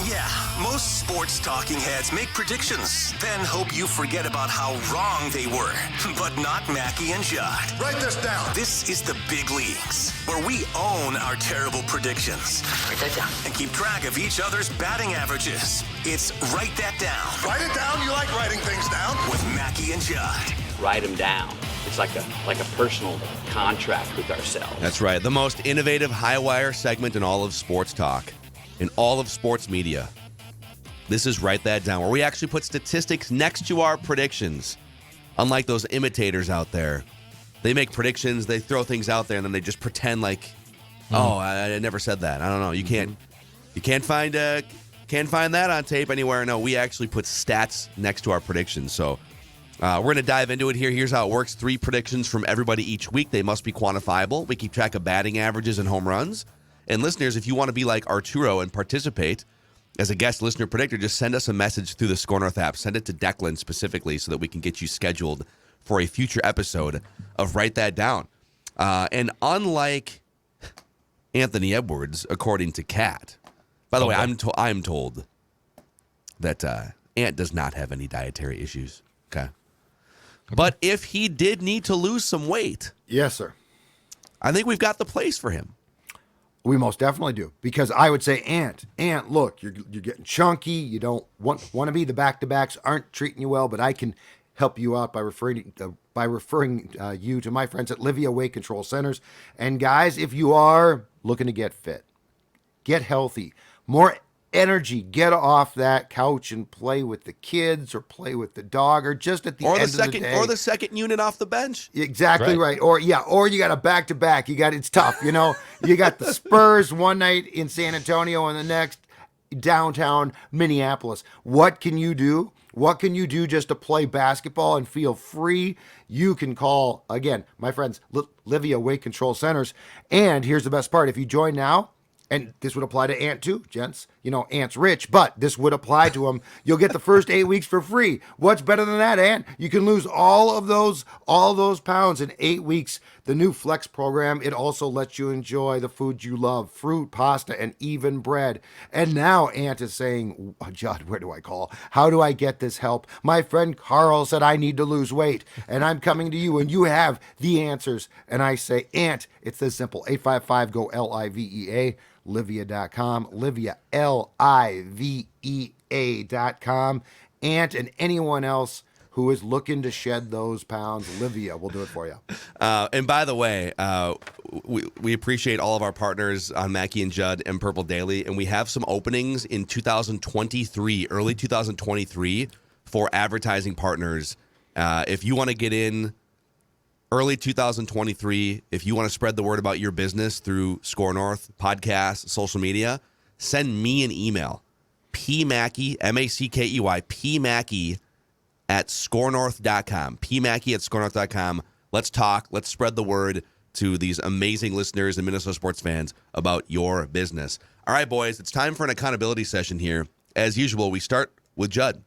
Yeah, most sports talking heads make predictions, then hope you forget about how wrong they were. But not Mackie and Judd. Write this down. This is the big leagues, where we own our terrible predictions. Write that down. And keep track of each other's batting averages. It's Write That Down. Write it down. You like writing things down. With Mackie and Judd. Write them down. It's like a personal contract with ourselves. That's right. The most innovative high-wire segment in all of sports talk, in all of sports media. This is Write That Down, where we actually put statistics next to our predictions. Unlike those imitators out there. They make predictions, they throw things out there, and then they just pretend like, I never said that. I don't know. You can't find that on tape anywhere. No, we actually put stats next to our predictions. So we're going to dive into it here. Here's how it works. 3 predictions from everybody each week. They must be quantifiable. We keep track of batting averages and home runs. And listeners, if you want to be like Arturo and participate as a guest listener predictor, just send us a message through the SKOR North app. Send it to Declan specifically so that we can get you scheduled for a future episode of Write That Down. And unlike Antthony Edwards, according to Kat, by the way, I'm told that Ant does not have any dietary issues. Okay. But if he did need to lose some weight, yes, sir, I think we've got the place for him. We most definitely do, because I would say, Ant, look, you're getting chunky. You don't want to be. The back-to-backs aren't treating you well, but I can help you out by referring you to my friends at Livia Weight Control Centers. And guys, if you are looking to get fit, get healthy, more energy, get off that couch and play with the kids or play with the dog or just at the end of the day. Or the second unit off the bench. Exactly right. Or you got a back-to-back. It's tough, You got the Spurs one night in San Antonio and the next downtown Minneapolis. What can you do? What can you do just to play basketball and feel free? You can call, again, my friends, Livia Weight Control Centers. And here's the best part. If you join now, and this would apply to Ant too, gents. Ant's rich, but this would apply to him. You'll get the first 8 weeks for free. What's better than that, Ant? You can lose all those pounds in 8 weeks. The new Flex program, it also lets you enjoy the food you love, fruit, pasta, and even bread. And now Ant is saying, Judd, where do I call? How do I get this help? My friend Carl said I need to lose weight, and I'm coming to you, and you have the answers. And I say, Ant, it's this simple. 855-GO-LIVEA. Livia.com, Livia, LIVEA.com. Ant and anyone else who is looking to shed those pounds, Livia will do it for you. And by the way, we appreciate all of our partners on Mackie and Judd and Purple Daily, and we have some openings in 2023, early 2023, for advertising partners. If you want to get in early 2023, if you want to spread the word about your business through SKOR North, podcasts, social media, send me an email. PMackey, M-A-C-K-E-Y, PMackey at SKORNorth.com. PMackey at SKORNorth.com. Let's talk. Let's spread the word to these amazing listeners and Minnesota sports fans about your business. All right, boys, it's time for an accountability session here. As usual, we start with Judd.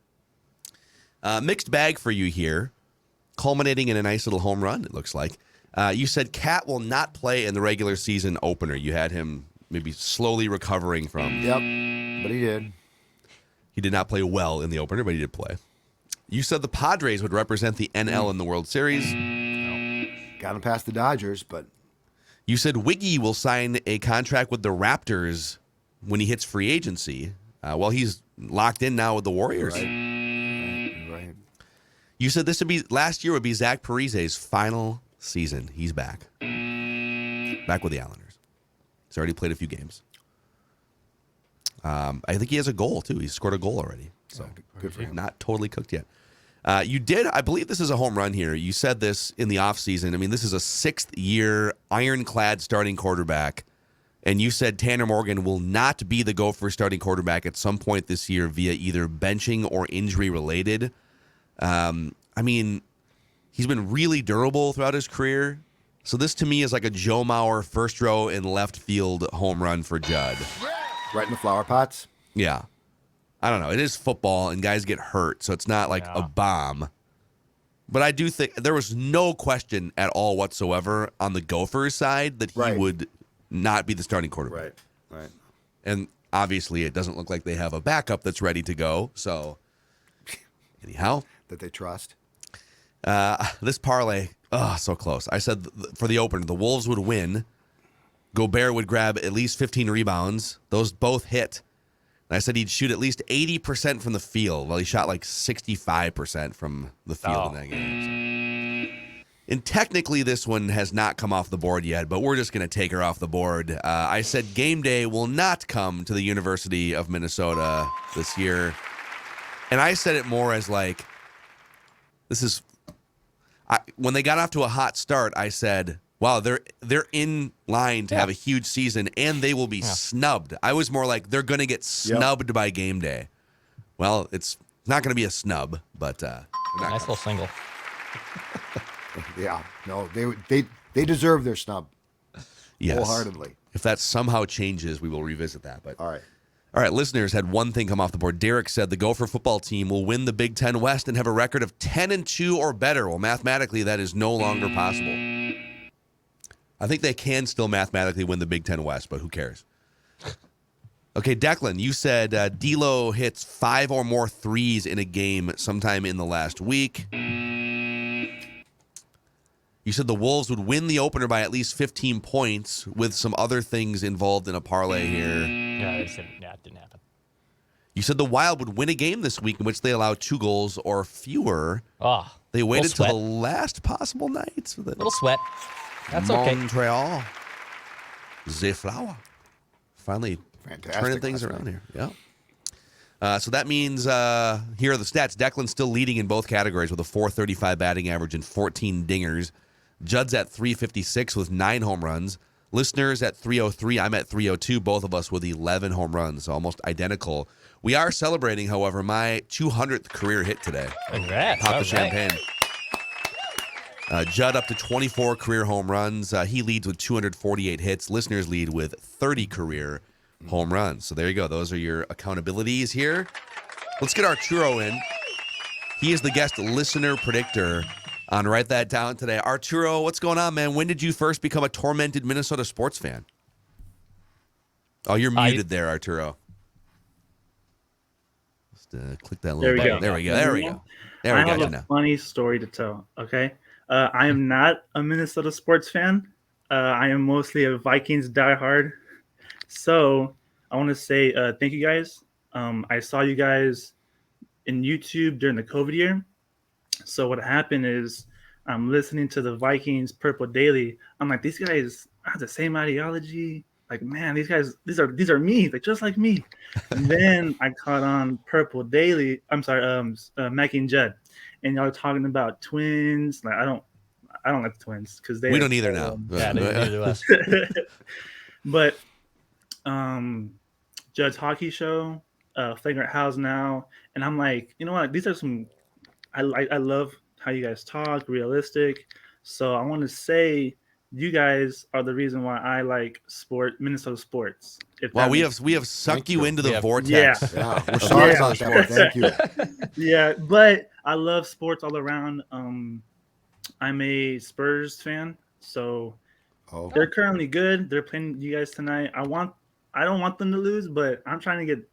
Mixed bag for you here. Culminating in a nice little home run, it looks like. You said Cat will not play in the regular season opener. You had him maybe slowly recovering from. Yep, but he did. He did not play well in the opener, but he did play. You said the Padres would represent the NL in the World Series. No. Got him past the Dodgers, but. You said Wiggy will sign a contract with the Raptors when he hits free agency. Well, he's locked in now with the Warriors. Right. You said last year would be Zach Parise's final season. He's back. Back with the Islanders. He's already played a few games. I think he has a goal, too. He's scored a goal already. So good for him. Not totally cooked yet. You did, I believe this is a home run here. You said this in the offseason. I mean, this is a 6th-year ironclad starting quarterback. And you said Tanner Morgan will not be the Gophers starting quarterback at some point this year via either benching or injury-related. I mean, he's been really durable throughout his career. So this to me is like a Joe Mauer first row in left field home run for Judd. Right in the flower pots? Yeah. I don't know. It is football and guys get hurt, so it's not like a bomb. But I do think there was no question at all whatsoever on the Gophers side that he would not be the starting quarterback. Right. And obviously it doesn't look like they have a backup that's ready to go. So, anyhow. That they trust. This parlay, so close. I said for the opener, the Wolves would win. Gobert would grab at least 15 rebounds. Those both hit. And I said he'd shoot at least 80% from the field. Well, he shot like 65% from the field in that game. So. And technically, this one has not come off the board yet, but we're just going to take her off the board. I said game day will not come to the University of Minnesota this year. And I said it more as like, when they got off to a hot start, I said, wow, they're in line to have a huge season, and they will be snubbed. I was more like they're going to get snubbed by game day. Well, it's not going to be a snub, but nice little single. Yeah, no, they deserve their snub. Yes. Wholeheartedly. If that somehow changes, we will revisit that. But All right, listeners had one thing come off the board. Derek said the Gopher football team will win the Big Ten West and have a record of 10-2 or better. Well, mathematically, that is no longer possible. I think they can still mathematically win the Big Ten West, but who cares? Okay, Declan, you said D'Lo hits 5 or more threes in a game sometime in the last week. You said the Wolves would win the opener by at least 15 points with some other things involved in a parlay here. Yeah, it didn't happen. You said the Wild would win a game this week in which they allow 2 goals or fewer. Oh, They waited till the last possible night. Little sweat. That's okay. Montreal. The Flower. Finally turning things around here. Yeah. So that means here are the stats. Declan's still leading in both categories with a .435 batting average and 14 dingers. Judd's at 356 with 9 home runs. Listeners at 303. I'm at 302. Both of us with 11 home runs, so almost identical. We are celebrating, however, my 200th career hit today. Congrats. Pop the champagne. Judd up to 24 career home runs. He leads with 248 hits. Listeners lead with 30 career home runs. So there you go. Those are your accountabilities here. Let's get Arturo in. He is the guest listener predictor on Write That Down today. Arturo, what's going on, man? When did you first become a tormented Minnesota sports fan? Oh, you're muted there, Arturo. Just click that little button. There we go. I have a funny story to tell, okay? I am not a Minnesota sports fan. I am mostly a Vikings diehard. So I want to say thank you guys. I saw you guys in YouTube during the COVID year. So what happened is I'm listening to the Vikings Purple Daily. I'm like, these guys have the same ideology. Like, man, these guys, these are me. They're just like me. And then I caught on Purple Daily. I'm sorry, Mackie and Judd, and y'all are talking about twins. Like, I don't like the twins because we don't either now. Yeah, neither do us. But Judd's hockey show, Flagrant House now, and I'm like, you know what? These are some. I love how you guys talk, realistic. So I want to say you guys are the reason why I like Minnesota sports. Well, we have sucked you into the vortex. Yeah, we're sorry about that. Thank you. Yeah, but I love sports all around. I'm a Spurs fan, so they're currently good. They're playing you guys tonight. I don't want them to lose, but I'm trying to get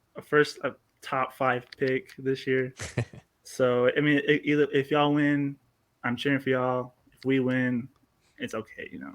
a top 5 pick this year. So I mean, either if y'all win, I'm cheering for y'all. If we win, it's okay, you know.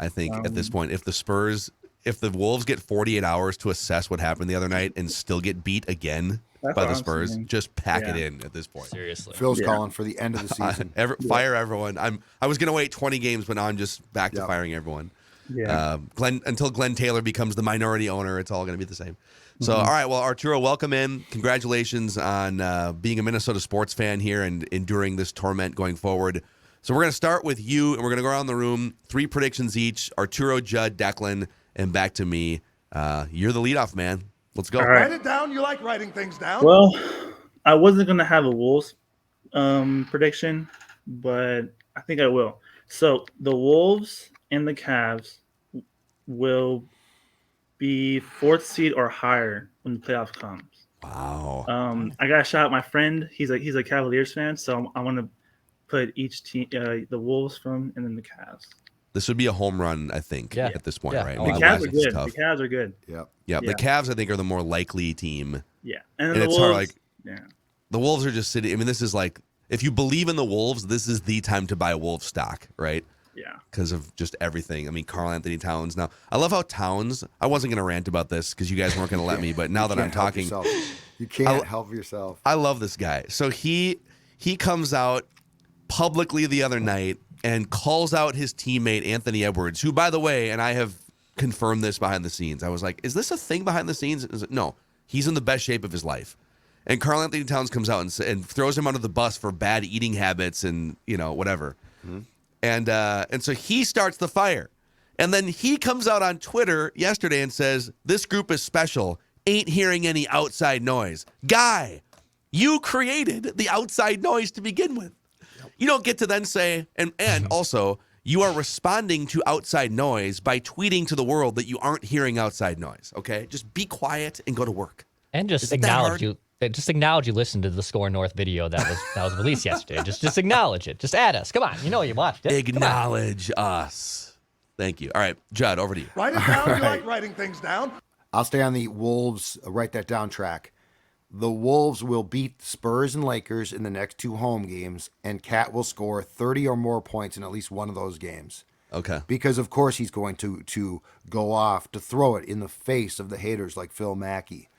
I think at this point, if the Wolves get 48 hours to assess what happened the other night and still get beat again by the Spurs, just pack it in at this point. Seriously. Phil's calling for the end of the season. Fire everyone. I was going to wait 20 games, but now I'm just back to firing everyone. Yeah. Until Glenn Taylor becomes the minority owner, it's all going to be the same. So, all right, well, Arturo, welcome in. Congratulations on being a Minnesota sports fan here and enduring this torment going forward. So we're going to start with you, and we're going to go around the room, 3 predictions each. Arturo, Judd, Declan, and back to me. You're the leadoff, man. Let's go. All right. Write it down. You like writing things down. Well, I wasn't going to have a Wolves prediction, but I think I will. So the Wolves and the Cavs will be 4th seed or higher when the playoff comes. Wow. I got to shout out my friend. He's a Cavaliers fan, so I want to put each team, the Wolves from, and then the Cavs. This would be a home run, I think, Yeah. at this point, Yeah. right? Oh, The wow. Cavs Otherwise, are it's good. tough. The Cavs are good. Yep. Yeah, the Yeah. Cavs, I think, are the more likely team. Yeah, and, then And the it's Wolves. hard, the Wolves are just sitting. I mean, this is like, if you believe in the Wolves, this is the time to buy Wolves stock, right? yeah. Because of just everything. I mean, Karl-Anthony Towns. Now, I love how Towns, I wasn't going to rant about this because you guys weren't going to let me, but now that I'm talking, You can't help yourself. I love this guy. So he comes out publicly the other night and calls out his teammate, Antthony Edwards, who, by the way, and I have confirmed this behind the scenes. I was like, is this a thing behind the scenes? No, he's in the best shape of his life. And Karl-Anthony Towns comes out and throws him under the bus for bad eating habits and, whatever. Mm-hmm. And so he starts the fire. And then he comes out on Twitter yesterday and says, this group is special. Ain't hearing any outside noise. Guy, you created the outside noise to begin with. Yep. You don't get to then say, and also, you are responding to outside noise by tweeting to the world that you aren't hearing outside noise, okay? Just be quiet and go to work. And just acknowledge you. Just acknowledge you listened to the SKOR North video that was released yesterday. Just acknowledge it. Just add us. Come on, you know you watched it. Acknowledge us. Thank you. All right, Judd, over to you. Write it down. You like writing things down. I'll stay on the Wolves, write that down track. The Wolves will beat Spurs and Lakers in the next 2 home games, and Cat will score 30 or more points in at least one of those games. Okay. Because, of course, he's going to go off to throw it in the face of the haters like Phil Mackey.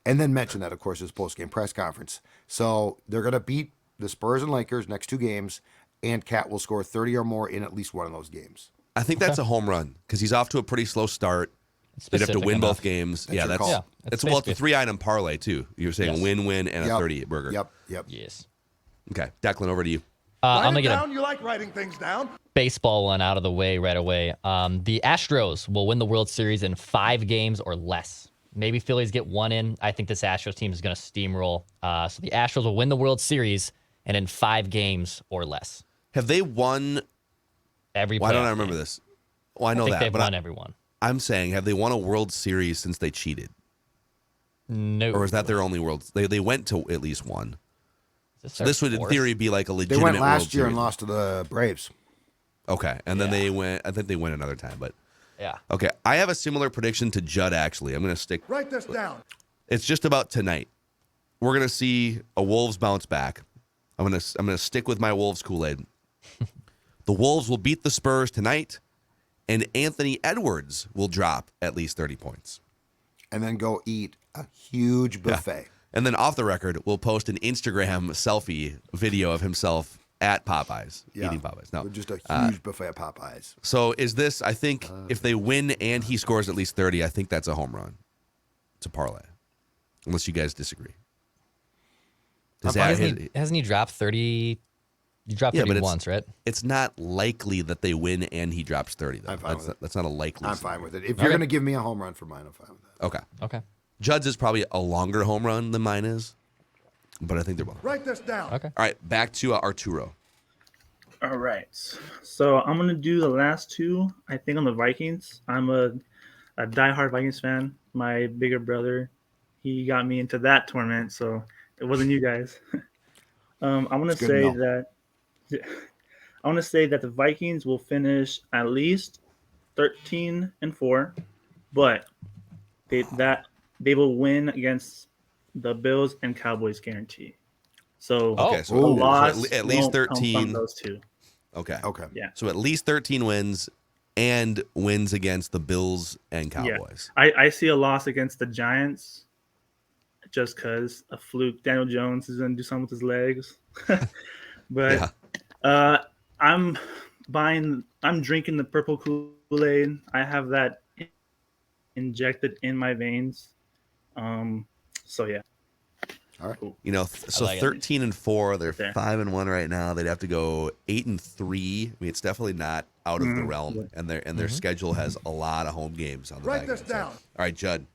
And then mention that, of course, his post-game press conference. So they're going to beat the Spurs and Lakers next 2 games, and Cat will score 30 or more in at least one of those games. I think that's a home run because he's off to a pretty slow start. They'd have to win both games. That's your call. It's a 3-item parlay, too. You were saying win, and a 30 burger. Yep. Yes. Okay. Declan, over to you. Write I'm going to it get down. You like writing things down. baseball one out of the way right away. The Astros will win the World Series in 5 games or less. Maybe Phillies get 1 in. I think this Astros team is going to steamroll. So the Astros will win the World Series and in 5 games or less. Have they won every? Why don't I remember this? Well, I know that, they've but won every one. I'm saying, have they won a World Series since they cheated? No. Or is that their only World? They went to at least one. This So this would, in theory, be like a They legitimate went last World year Series. and lost to the Braves. Okay, and then they went. I think they went another time, but Yeah. okay. I have a similar prediction to Judd. Actually, I'm going to stick. Write this down. It's just about tonight. We're going to see a Wolves bounce back. I'm going to stick with my Wolves Kool-Aid. The Wolves will beat the Spurs tonight, and Antthony Edwards will drop at least 30 points. And then go eat a huge buffet. Yeah. And then off the record, we'll post an Instagram selfie video of himself at Popeyes, eating Popeyes. No, With just a huge buffet of Popeyes. So is this, I think, if they win and he scores at least 30, I think that's a home run. It's a parlay. Unless you guys disagree. Hasn't he dropped 30? You dropped 30 once, right? It's not likely that they win and he drops 30, though. I'm fine with it. That's not a likely I'm scenario. fine with it. If you're going to give me a home run for mine, I'm fine with that. Okay. Okay. Judd's is probably a longer home run than mine is, but I think they're both. Write this down. Okay. All right, back to Arturo. All right. So I'm going to do the last 2, I think, on the Vikings. I'm a diehard Vikings fan. My bigger brother, he got me into that tournament, so it wasn't you guys. I want to say that the Vikings will finish at least 13-4, but they will win against the Bills and Cowboys guarantee. So Okay, so a loss at least won't come 13. from those 2. Okay. Yeah. So at least 13 wins and wins against the Bills and Cowboys. Yeah. I see a loss against the Giants just because a fluke. Daniel Jones is going to do something with his legs. But I'm drinking the purple Kool-Aid. I have that injected in my veins. So yeah. All right. You know, so like it. 13-4, they're Yeah. 5-1 right now. They'd have to go 8-3. I mean, it's definitely not out of the realm, and their schedule has a lot of home games on the Write back this end. So- down. all right, Judd.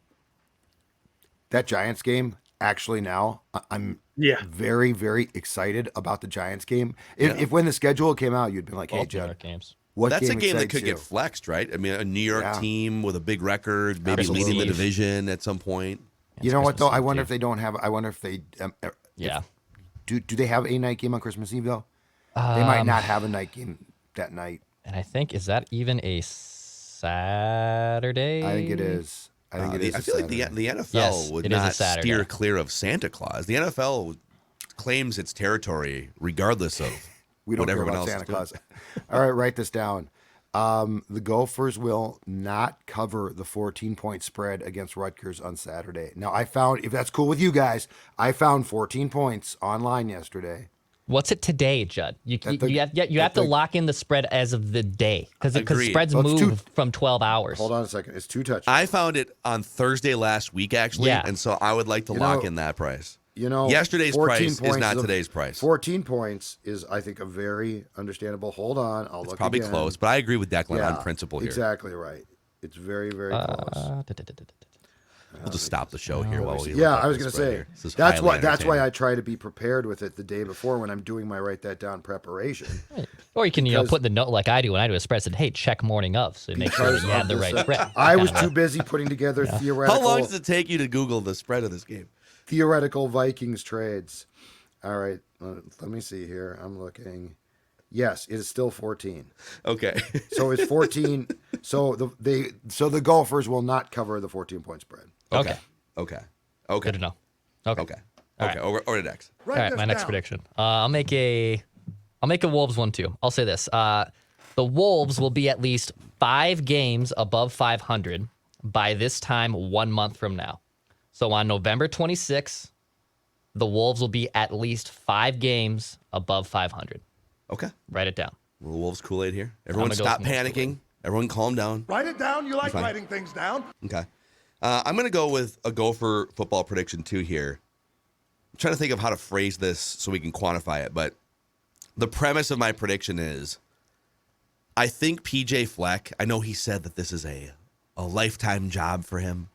That Giants game, actually now, I'm very, very excited about the Giants game. If when the schedule came out, you'd been like, hey, Both New Judd, York games. what That's a game game that excites could you? get flexed, right? I mean, a New York team with a big record, maybe Absolutely. leading the division at some point. You know what, though? Christmas I Eve, wonder too. if they don't have – I wonder if they Yeah. do they have a night game on Christmas Eve, though? They might not have a night game that night. And I think, is that even a Saturday? I think it is. I think it is. I feel like the NFL Yes, would it is a not Saturday. steer clear of Santa Claus. The NFL claims its territory regardless of we don't what care everyone about else Santa is doing. Claus. All right, write this down. The Gophers will not cover the 14-point spread against Rutgers on Saturday. Now, I found, if that's cool with you guys, I found 14 points online yesterday. What's it today, Judd? You have to lock in the spread as of the day because Agreed. spreads move from 12 hours. Hold on a second. It's 2 touchdowns. I found it on Thursday last week, actually, Yeah. and so I would like to lock in that price. Yesterday's 14 price is points not today's price. 14 points is, I think, a very understable. Hold on. I'll look Probably again. close, but I agree with Declan on principle here. Exactly right. It's very, very close. We'll just stop the show here while we. I was going to say that's why I try to be prepared with it the day before when I'm doing my write that down preparation. Or you can put in the note like I do when I do a spread. Said, hey, check morning of, so make sure you have the right spread. I was too busy putting together theoretical. How long does it take you to Google the spread of this game? Theoretical Vikings trades. All right, let me see here. I'm looking. Yes, it is still 14. Okay. So it's 14. So the Gophers will not cover the 14-point spread. Okay. Good to know. Okay. Okay. Or the next. All right, my next prediction. I'll make a Wolves one too. I'll say this: the Wolves will be at least 5 games above 500 by this time 1 month from now. So on November 26th, the Wolves will be at least 5 games above 500. Okay. Write it down. A little Wolves Kool-Aid here. Everyone stop panicking. Everyone calm down. Write it down. You like writing things down. Okay. I'm going to go with a Gopher football prediction too here. I'm trying to think of how to phrase this so we can quantify it, but the premise of my prediction is I think PJ Fleck, I know he said that this is a lifetime job for him.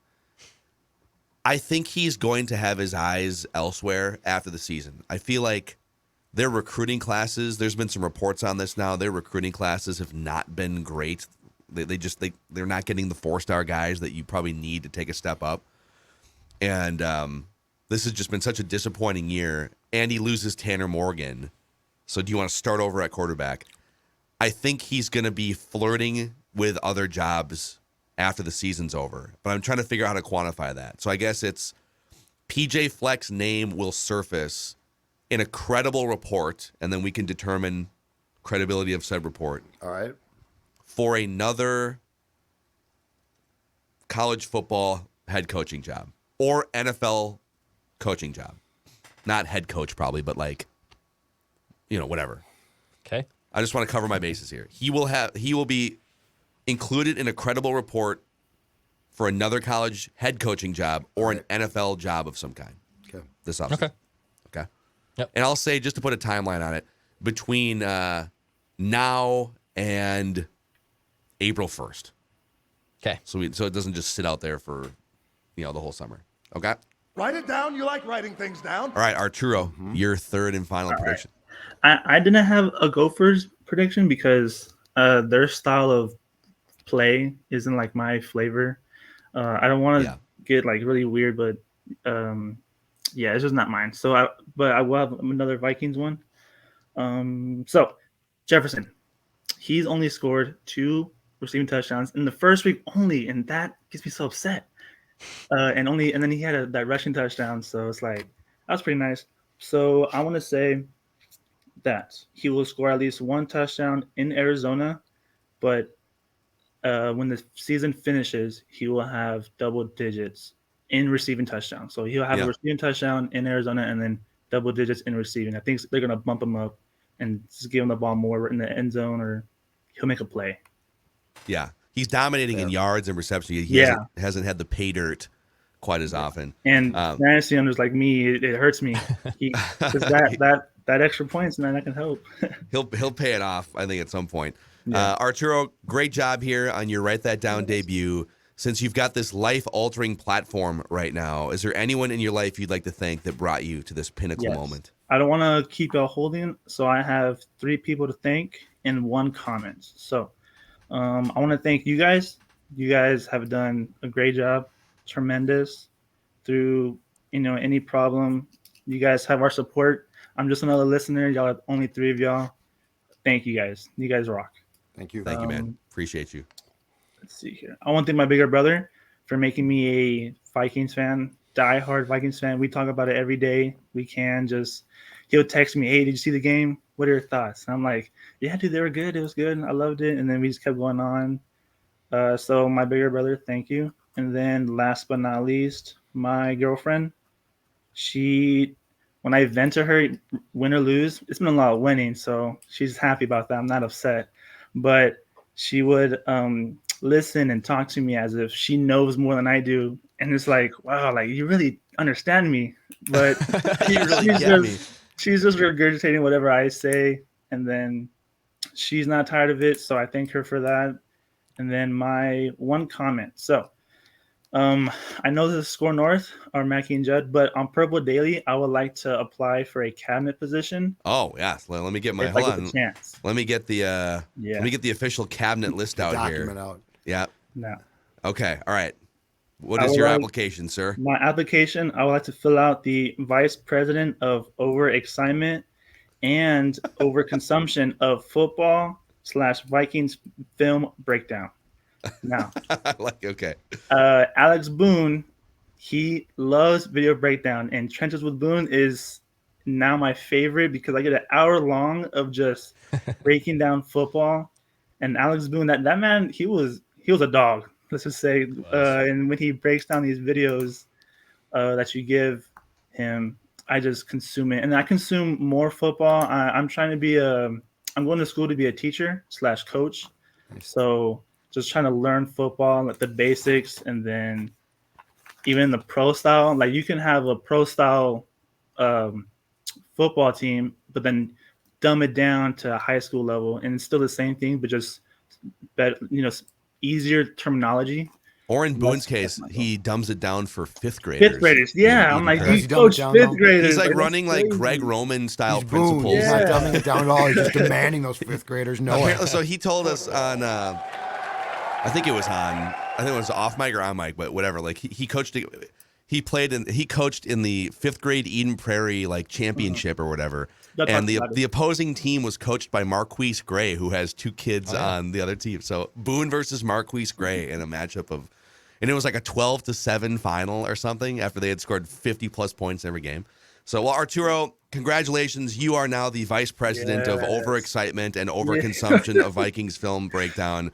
I think he's going to have his eyes elsewhere after the season. I feel like their recruiting classes, there's been some reports on this now, their recruiting classes have not been great. They're not getting the 4-star guys that you probably need to take a step up. And this has just been such a disappointing year. And he loses Tanner Morgan. So do you want to start over at quarterback? I think he's going to be flirting with other jobs after the season's over. But I'm trying to figure out how to quantify that. So I guess it's PJ Fleck's name will surface in a credible report, and then we can determine credibility of said report. All right. For another college football head coaching job or NFL coaching job. Not head coach probably, but whatever. Okay. I just want to cover my bases here. He will be included in a credible report for another college head coaching job or an NFL job of some kind. Okay. This offseason. Okay. Yep. And I'll say, just to put a timeline on it, between now and April 1st. Okay. So it doesn't just sit out there for, the whole summer. Okay. Write it down. You like writing things down. All right, Arturo, your third and final prediction. I didn't have a Gophers prediction because their style of play isn't like my flavor. I don't want to get really weird, but it's just not mine. So I will have another Vikings one. So Jefferson, he's only scored 2 receiving touchdowns in the first week only, and that gets me so upset. And then he had that rushing touchdown, so it's like that was pretty nice. So I want to say that he will score at least 1 touchdown in Arizona, but when the season finishes, he will have double digits in receiving touchdowns. So he'll have a receiving touchdown in Arizona and then double digits in receiving. I think they're going to bump him up and just give him the ball more in the end zone, or he'll make a play. Yeah. He's dominating in yards and reception. He hasn't had the pay dirt quite as often. And fantasy owners like me, it hurts me. That extra points, man, that can help. He'll pay it off, I think, at some point. Yeah. Arturo, great job here on your Write That Down debut. Since you've got this life-altering platform right now, is there anyone in your life you'd like to thank that brought you to this pinnacle moment? I don't want to keep y'all holding, so I have 3 people to thank and 1 comment. So I want to thank you guys. You guys have done a great job, tremendous. Through any problem, you guys have our support. I'm just another listener. Y'all are only 3 of y'all. Thank you guys. You guys rock. Thank you. Thank you, man. Appreciate you. Let's see here. I want to thank my bigger brother for making me a Vikings fan, diehard Vikings fan. We talk about it every day. He'll text me, "Hey, did you see the game? What are your thoughts?" And I'm like, "Yeah, dude, they were good. It was good. I loved it." And then we just kept going on. So my bigger brother, thank you. And then last but not least, my girlfriend. When I vent to her, win or lose, it's been a lot of winning, so she's happy about that. I'm not upset. But she would listen and talk to me as if she knows more than I do. And it's like, wow, like you really understand me. But You really get me. She's just regurgitating whatever I say. And then she's not tired of it. So I thank her for that. And then my one comment. So I know this is SKOR North or Mackie and Judd, but on Purple Daily, I would like to apply for a cabinet position. Oh, yes. Let me get my, if I hold get on. the chance. Let me get the official cabinet list out here. Document out. Yeah. No. Okay. All right. What is your application, sir? My application, I would like to fill out the Vice President of Overexcitement and Overconsumption of Football / Vikings Film Breakdown. Now, Okay. Alex Boone, he loves video breakdown, and Trenches with Boone is now my favorite because I get an hour long of just breaking down football. And Alex Boone, that man, he was a dog. Let's just say, and when he breaks down these videos that you give him, I just consume it, and I consume more football. I'm trying to be I'm going to school to be a teacher / coach, so just trying to learn football, like the basics, and then even the pro style. Like you can have a pro style football team, but then dumb it down to a high school level, and it's still the same thing, but just better, easier terminology. Or in Boone's case, he dumbs it down for fifth graders. Fifth graders, yeah. I'm like, Does you coach fifth graders. He's like That's running like crazy. Greg Roman style He's Boone. principles. He's not dumbing it down at all. He's just demanding those fifth graders know it. So he told us on, I think it was off mic or on mic, but whatever. Like he coached in the fifth grade Eden Prairie like championship or whatever. And the opposing team was coached by Marquise Gray, who has two kids on the other team. So Boone versus Marquise Gray in a matchup of, and it was like a 12-7 final or something after they had scored 50 plus points every game. So, well, Arturo, congratulations. You are now the vice president of overexcitement and overconsumption of Vikings film breakdown.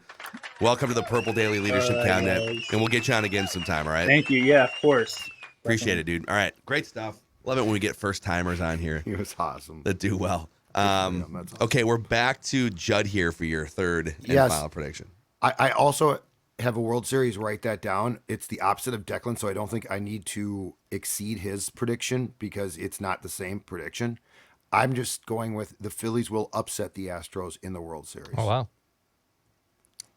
Welcome to the Purple Daily Leadership Cabinet, and we'll get you on again sometime, all right? Thank you. Yeah, of course. Appreciate it, dude. All right, great stuff. Love it when we get first-timers on here. He was awesome. That do well. Okay, we're back to Judd here for your third and final prediction. I also have a World Series. Write that down. It's the opposite of Declan, so I don't think I need to exceed his prediction because it's not the same prediction. I'm just going with the Phillies will upset the Astros in the World Series. Oh, wow.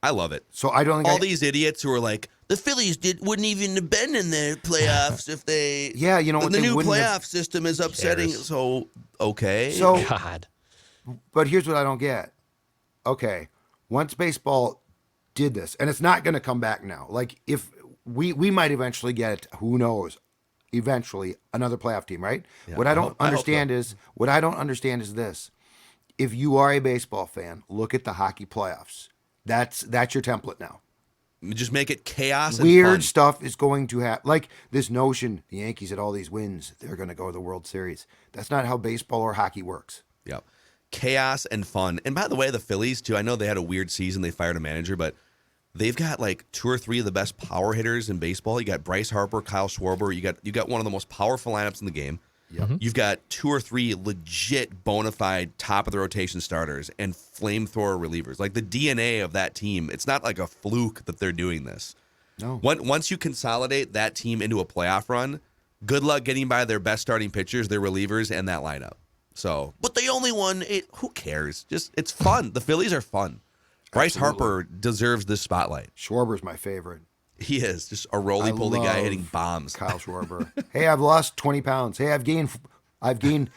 I love it. So I don't think all these idiots who are like, the Phillies wouldn't even have been in the playoffs if they. Yeah, you know what? The new playoff system is upsetting. So okay. So God. But here's what I don't get. Okay, once baseball did this, and it's not going to come back now. Like if we might eventually get, who knows, eventually another playoff team, right? Yeah, What I don't understand is this: if you are a baseball fan, look at the hockey playoffs. That's your template now. Just make it chaos and Weird fun. stuff is going to happen. Like this notion, the Yankees had all these wins, they're going to go to the World Series. That's not how baseball or hockey works. Yep. Chaos and fun. And by the way, the Phillies, too, I know they had a weird season. They fired a manager, but they've got like 2 or 3 of the best power hitters in baseball. You got Bryce Harper, Kyle Schwarber. You got one of the most powerful lineups in the game. Yep. You've got 2 or 3 legit bona fide top of the rotation starters and flamethrower relievers. Like the DNA of that team, it's not like a fluke that they're doing this. No. Once you consolidate that team into a playoff run, good luck getting by their best starting pitchers, their relievers, and that lineup. So, but they only won 8. Who cares? Just it's fun. The Phillies are fun. Bryce Harper deserves this spotlight. Schwarber's my favorite. He is just a roly-poly guy hitting bombs. Kyle Schwarber. Hey, I've lost 20 pounds. Hey, I've gained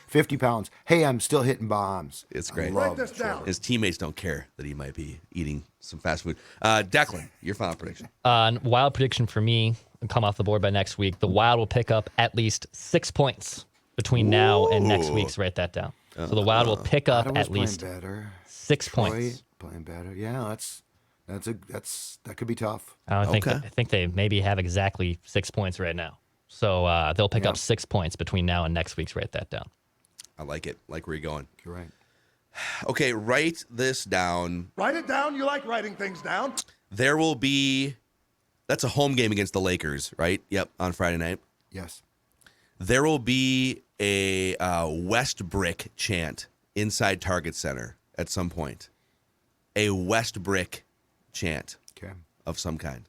50 pounds. Hey, I'm still hitting bombs. It's great. Write this down. His teammates don't care that he might be eating some fast food. Declan, your final prediction. Wild prediction for me, come off the board by next week. The Wild will pick up at least 6 points between now and next week. So write that down. So the Wild will pick up at least 6 points. Playing better. Yeah, that could be tough. I think they maybe have exactly 6 points right now. So they'll pick up 6 points between now and next week's. Write that down. I like it. Like where you're going. You're right. Okay, write this down. Write it down. You like writing things down. There will be, that's a home game against the Lakers, right? Yep, on Friday night. Yes. There will be a West Brick chant inside Target Center at some point. A West Brick chant of some kind.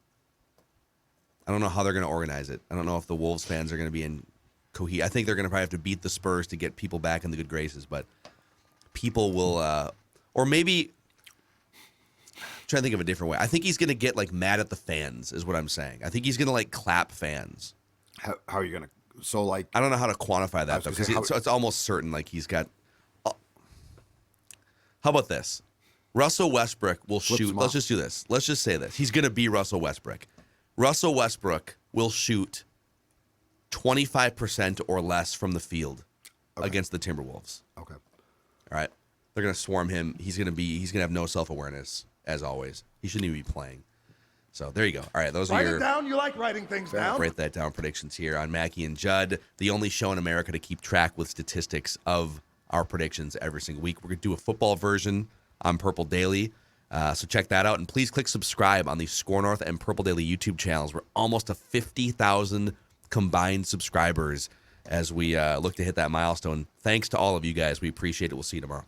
I don't know how they're going to organize it. I don't know if the Wolves fans are going to be in I think they're going to probably have to beat the Spurs to get people back in the good graces, but people will, or maybe, I'm trying to think of a different way. I think he's going to get like mad at the fans is what I'm saying. I think he's going to like clap fans. How are you going to, so like. I don't know how to quantify that though, because it's almost certain like he's got, how about this? Russell Westbrook will shoot, let's just do this. Let's just say this. He's going to be Russell Westbrook. Russell Westbrook will shoot 25% or less from the field against the Timberwolves. Okay. All right. They're going to swarm him. He's going to have no self-awareness, as always. He shouldn't even be playing. So there you go. All right. Those are your. Write it down. You like writing things down. Write that down predictions here on Mackie and Judd, the only show in America to keep track with statistics of our predictions every single week. We're going to do a football version on Purple Daily. So check that out. And please click subscribe on the SKOR North and Purple Daily YouTube channels. We're almost to 50,000 combined subscribers as we look to hit that milestone. Thanks to all of you guys. We appreciate it. We'll see you tomorrow.